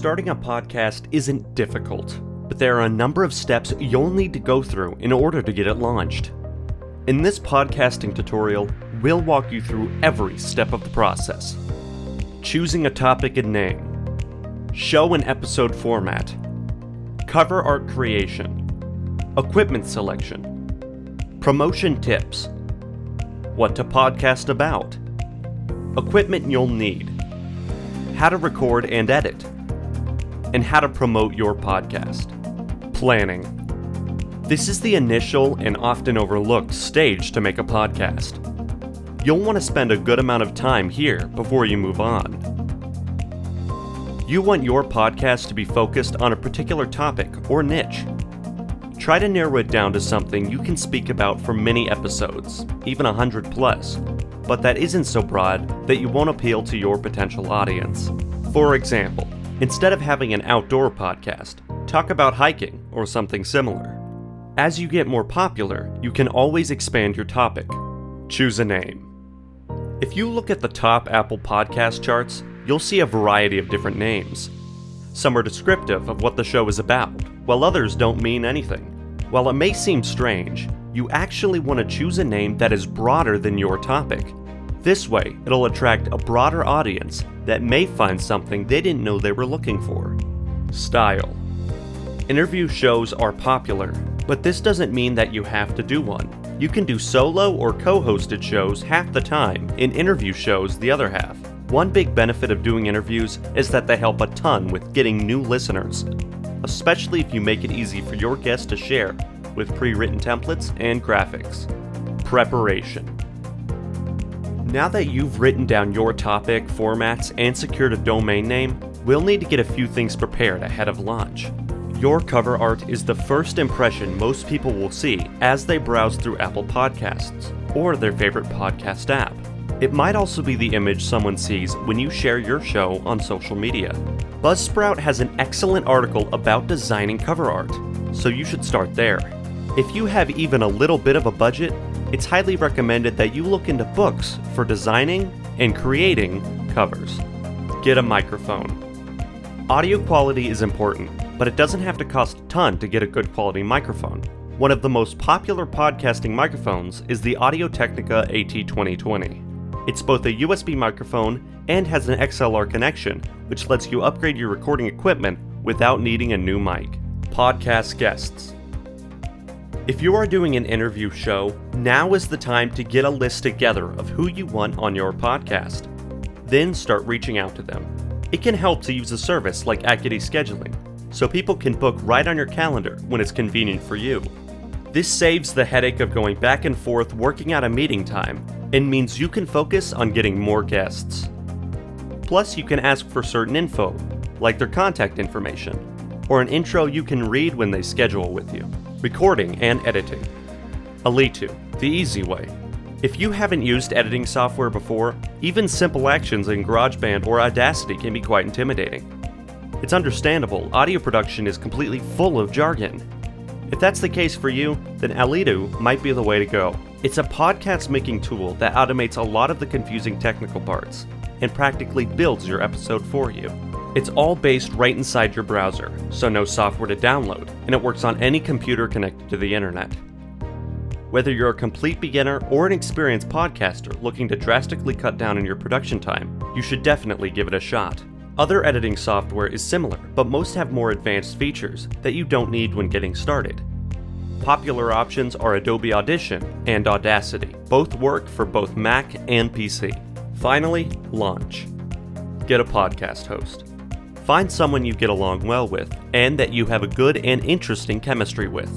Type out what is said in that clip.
Starting a podcast isn't difficult, but there are a number of steps you'll need to go through in order to get it launched. In this podcasting tutorial, we'll walk you through every step of the process. Choosing a topic and name, show and episode format, cover art creation, equipment selection, promotion tips, what to podcast about, equipment you'll need, how to record and edit, and how to promote your podcast. Planning. This is the initial and often overlooked stage to make a podcast. You'll want to spend a good amount of time here before you move on. You want your podcast to be focused on a particular topic or niche. Try to narrow it down to something you can speak about for many episodes, even 100 plus, but that isn't so broad that you won't appeal to your potential audience. For example, instead of having an outdoor podcast, talk about hiking or something similar. As you get more popular, you can always expand your topic. Choose a name. If you look at the top Apple podcast charts, you'll see a variety of different names. Some are descriptive of what the show is about, while others don't mean anything. While it may seem strange, you actually want to choose a name that is broader than your topic. This way, it'll attract a broader audience that may find something they didn't know they were looking for. Style. Interview shows are popular, but this doesn't mean that you have to do one. You can do solo or co-hosted shows half the time, and interview shows the other half. One big benefit of doing interviews is that they help a ton with getting new listeners, especially if you make it easy for your guests to share with pre-written templates and graphics. Preparation. Now that you've written down your topic, formats, and secured a domain name, we'll need to get a few things prepared ahead of launch. Your cover art is the first impression most people will see as they browse through Apple Podcasts or their favorite podcast app. It might also be the image someone sees when you share your show on social media. Buzzsprout has an excellent article about designing cover art, so you should start there. If you have even a little bit of a budget, it's highly recommended that you look into books for designing and creating covers. Get a microphone. Audio quality is important, but it doesn't have to cost a ton to get a good quality microphone. One of the most popular podcasting microphones is the Audio-Technica AT2020. It's both a USB microphone and has an XLR connection, which lets you upgrade your recording equipment without needing a new mic. Podcast guests. If you are doing an interview show, now is the time to get a list together of who you want on your podcast. Then start reaching out to them. It can help to use a service like Activity Scheduling, so people can book right on your calendar when it's convenient for you. This saves the headache of going back and forth working out a meeting time, and means you can focus on getting more guests. Plus, you can ask for certain info, like their contact information, or an intro you can read when they schedule with you. Recording and editing. Alitu, the easy way. If you haven't used editing software before, even simple actions in GarageBand or Audacity can be quite intimidating. It's understandable, audio production is completely full of jargon. If that's the case for you, then Alitu might be the way to go. It's a podcast making tool that automates a lot of the confusing technical parts, and practically builds your episode for you. It's all based right inside your browser, so no software to download, and it works on any computer connected to the internet. Whether you're a complete beginner or an experienced podcaster looking to drastically cut down on your production time, you should definitely give it a shot. Other editing software is similar, but most have more advanced features that you don't need when getting started. Popular options are Adobe Audition and Audacity. Both work for both Mac and PC. Finally, launch. Get a podcast host. Find someone you get along well with and that you have a good and interesting chemistry with.